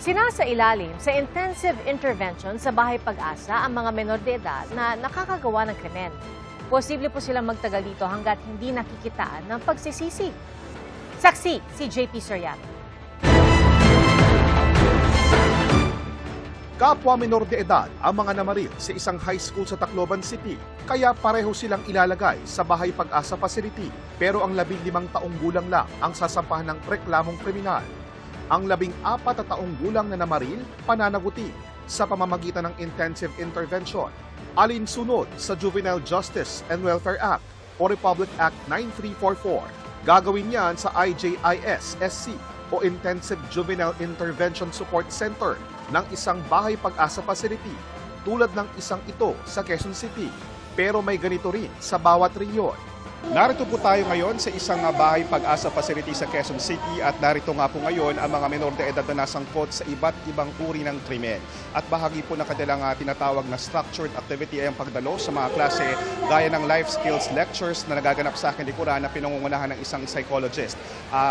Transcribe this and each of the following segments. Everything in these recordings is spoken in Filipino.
Sinasailalim sa intensive intervention sa Bahay Pag-asa ang mga menor de edad na nakakagawa ng krimen. Posible po silang magtagal dito hanggat hindi nakikitaan ng pagsisisi. Saksi si JP Soriano. Kapwa menor de edad ang mga namaril sa isang high school sa Tacloban City, kaya pareho silang ilalagay sa Bahay Pag-asa Facility. Pero ang 15 taong gulang lang ang sasampahan ng reklamong kriminal. Ang 14 na taong gulang na namaril, pananaguti sa pamamagitan ng intensive intervention. Alinsunod sa Juvenile Justice and Welfare Act o Republic Act 9344. Gagawin yan sa IJIS-SC o Intensive Juvenile Intervention Support Center ng isang Bahay Pag-asa Facility tulad ng isang ito sa Quezon City. Pero may ganito rin sa bawat rehiyon. Narito po tayo ngayon sa isang Bahay Pag-asa Facility sa Quezon City at narito nga po ngayon ang mga menor de edad na nasangkot sa iba't ibang uri ng krimen. At bahagi po na kanilang tinatawag na structured activity ay ang pagdalo sa mga klase gaya ng life skills lectures na nagaganap sa akin likuran na pinangungunahan ng isang psychologist.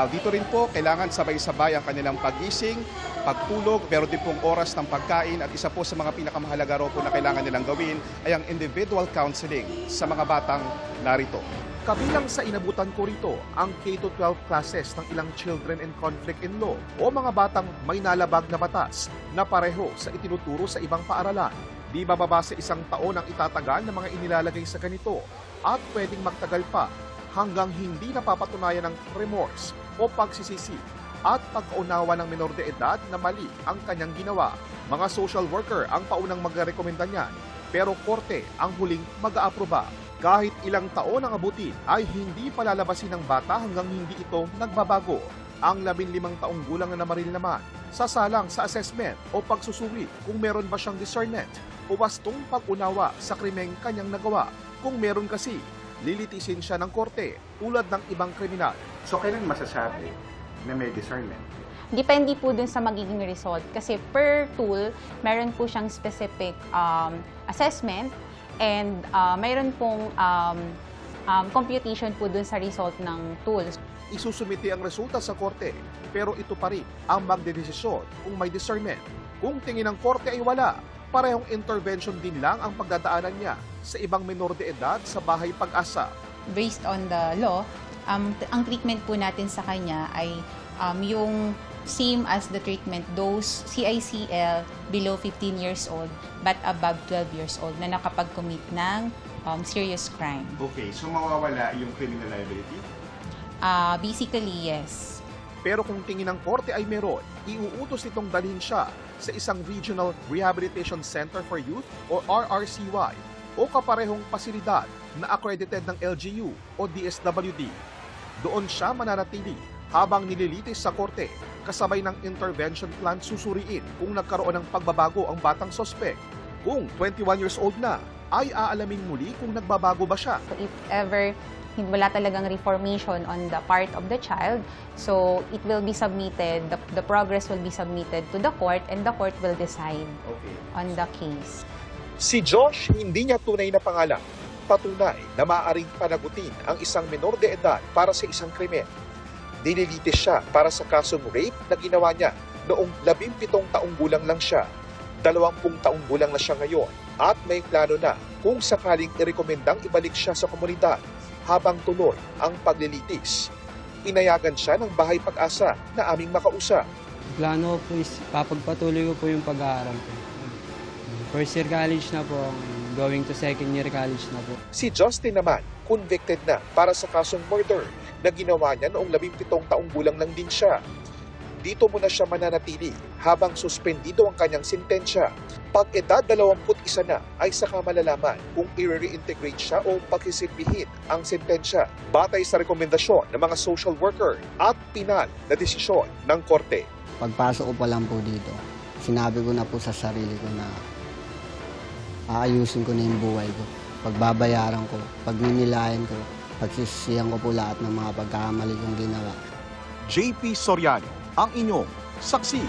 Dito rin po kailangan sabay-sabay ang kanilang pagising, pagtulog, pero din pong oras ng pagkain at isa po sa mga pinakamahalaga raw po na kailangan nilang gawin ay ang individual counseling sa mga batang narito. Kabilang sa inabutan ko rito ang K-12 classes ng ilang children in conflict in law o mga batang may nalabag na batas na pareho sa itinuturo sa ibang paaralan. Di bababa sa 1 taon ang itatagal ng mga inilalagay sa ganito at pwedeng magtagal pa hanggang hindi napapatunayan ng remorse o pagsisisi at pagkaunawa ng menor de edad na mali ang kanyang ginawa. Mga social worker ang paunang magrekomenda niyan, pero korte ang huling mag-aaproba. Kahit ilang taon ang abutin ay hindi palalabasin ng bata hanggang hindi ito nagbabago. Ang 15 taong gulang na namaril naman, sasalang sa assessment o pagsusuri kung meron ba siyang discernment o wastong pag-unawa sa krimeng kanyang nagawa. Kung meron kasi, lilitisin siya ng korte tulad ng ibang kriminal. So kailan masasabi na may discernment? Depende po dun sa magiging result. Kasi per tool, meron po siyang specific assessment and mayroon pong computation po dun sa result ng tools. Isusumiti ang resulta sa korte, pero ito pa rin ang magdedesisyon kung may discernment. Kung tingin ng korte ay wala, parehong intervention din lang ang pagdadaanan niya sa ibang menor de edad sa Bahay Pag-asa. Based on the law, ang treatment po natin sa kanya ay yung same as the treatment dose CICL below 15 years old but above 12 years old na nakapag-commit ng serious crime. Okay, so mawawala yung criminal liability? Basically, yes. Pero kung tingin ng korte ay meron, iuutos itong dalhin siya sa isang Regional Rehabilitation Center for Youth o RRCY o kaparehong pasilidad na accredited ng LGU o DSWD. Doon siya mananatili habang nililitis sa korte, kasabay ng intervention plan susuriin kung nagkaroon ng pagbabago ang batang sospek. Kung 21 years old na, ay aalamin muli kung nagbabago ba siya. So if ever wala talagang reformation on the part of the child, so it will be submitted, the progress will be submitted to the court and the court will decide on the case. Si Josh, hindi niya tunay na pangalan. Patunay na maaaring panagutin ang isang menor de edad para sa isang krimen. Nililitis siya para sa kasong rape na ginawa niya noong 17 taong gulang lang siya. 20 taong gulang na siya ngayon at may plano na kung sakaling irekomendang ibalik siya sa komunidad habang tuloy ang paglilitis. Inayagan siya ng Bahay Pag-asa na aming makausap. Plano ko po is papagpatuloy ko po yung pag-aaral ko. First year college na po, going to second year college na po. Si Justin naman, convicted na para sa kasong murder na ginawa niya noong 17 taong gulang lang din siya. Dito muna siya mananatili habang suspendido ang kanyang sentensya. Pag edad 21 na ay saka malalaman kung i-reintegrate siya o pagsisilbihin ang sentensya batay sa rekomendasyon ng mga social worker at pinal na desisyon ng korte. Pagpasok ko pa lang po dito, sinabi ko na po sa sarili ko na aayusin ko na yung buhay ko. Pagbabayaran ko, pagninilayan ko, pagsisisihan ko po lahat ng mga pagkakamali kong ginawa. JP Soriano, ang inyong saksi.